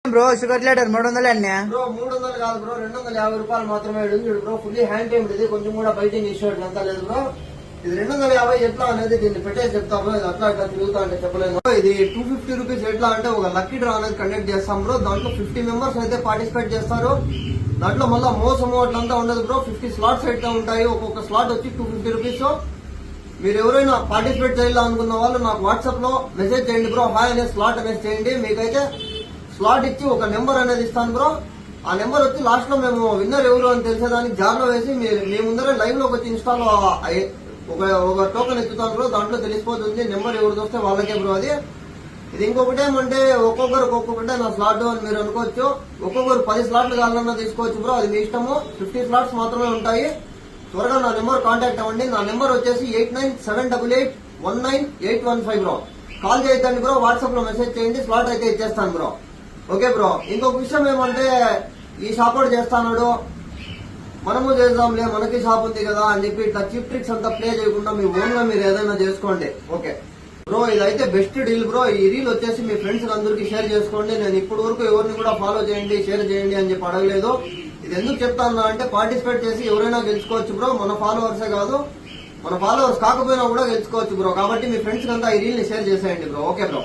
Bro sugar letter 300 అన్నా bro 300 కాదు bro 250 రూపాయలు మాత్రమే చూడు బ్రో. ఫుల్లీ హ్యాండ్ పేమెంట్ ఇది, కొంచెం కూడా బయటింగ్ ఇష్యూట్ అంతా లేదు బ్రో. ఇది 250 ఎట్లా అనేది దీన్ని పెట్టేసి చెప్తా బ్రో. ఇది అట్లా ఇట్లా తిరుగుతా అంటే చెప్పలేదు. ఇది 250 రూపీస్ ఎట్లా అంటే ఒక లక్కీ డ్రా అనేది కండక్ట్ చేస్తాం బ్రో. దాంట్లో 50 మెంబర్స్ అయితే పార్టిసిపేట్ చేస్తారు. దాంట్లో మళ్ళీ మోసము అట్లంతా ఉండదు బ్రో. 50 స్లాట్స్ అయితే ఉంటాయి. ఒక్కొక్క స్లాట్ వచ్చి 250 రూపీస్. మీరు ఎవరైనా పార్టిసిపేట్ చేయాలనుకున్న వాళ్ళు నాకు వాట్సాప్ లో మెసేజ్ చేయండి బ్రో. హాయ్ అనే స్లాట్ అనేది చేయండి. మీకైతే స్లాట్ ఇచ్చి ఒక నెంబర్ అనేది ఇస్తాను బ్రో. ఆ నెంబర్ వచ్చి లాస్ట్ లో మేము విన్నర్ ఎవరు అని తెలిసేదానికి జార్లో వేసి మీ ముందరే లైవ్ లోకి వచ్చి ఇన్స్టాల్ ఒక టోకెన్ ఎత్తుతాను బ్రో. దాంట్లో తెలిసిపోతుంది నెంబర్ ఎవరు చూస్తే వాళ్ళకే బ్రో అది. ఇది ఇంకొకటి ఏమంటే ఒక్కొక్కటి నా స్లాట్ అని మీరు అనుకోవచ్చు. ఒక్కొక్కరు 10 స్లాట్లు కావాలన్నా తీసుకోవచ్చు బ్రో. అది మీ ఇష్టము. 50 స్లాట్స్ మాత్రమే ఉంటాయి. త్వరగా నా నెంబర్ కాంటాక్ట్ అవ్వండి. నా నెంబర్ వచ్చేసి 8978881815 బ్రో. కాల్ చేయొద్దండి బ్రో. వాట్సాప్ లో మెసేజ్ చేయండి. స్లాట్ అయితే ఇచ్చేస్తాను బ్రో. Okay bro. ఇంకొక విషయం ఏమంటే ఈ షాప్ కూడా చేస్తాడు, మనము చేద్దాంలే మనకి షాప్ ఉంది కదా అని చెప్పి ఇట్లా చీప్ ట్రిక్స్ అంతా ప్లే చేయకుండా మీ ఓన్ గా మీరు ఏదైనా చేసుకోండి. Okay bro. ఇదైతే బెస్ట్ డీల్ బ్రో. ఈ రీల్ వచ్చేసి మీ ఫ్రెండ్స్ అందరికి షేర్ చేసుకోండి. నేను ఇప్పటి వరకు ఎవరిని కూడా ఫాలో చేయండి షేర్ చేయండి అని చెప్పి అడగలేదు. ఇది ఎందుకు చెప్తాను అంటే పార్టిసిపేట్ చేసి ఎవరైనా గెలుచుకోవచ్చు బ్రో. మన ఫాలోవర్సే కాదు, మన ఫాలోవర్స్ కాకపోయినా కూడా గెలుచుకోవచ్చు బ్రో. కాబట్టి మీ ఫ్రెండ్స్ అంతా ఈ రీల్ ని షేర్ చేసేయండి బ్రో. Okay bro.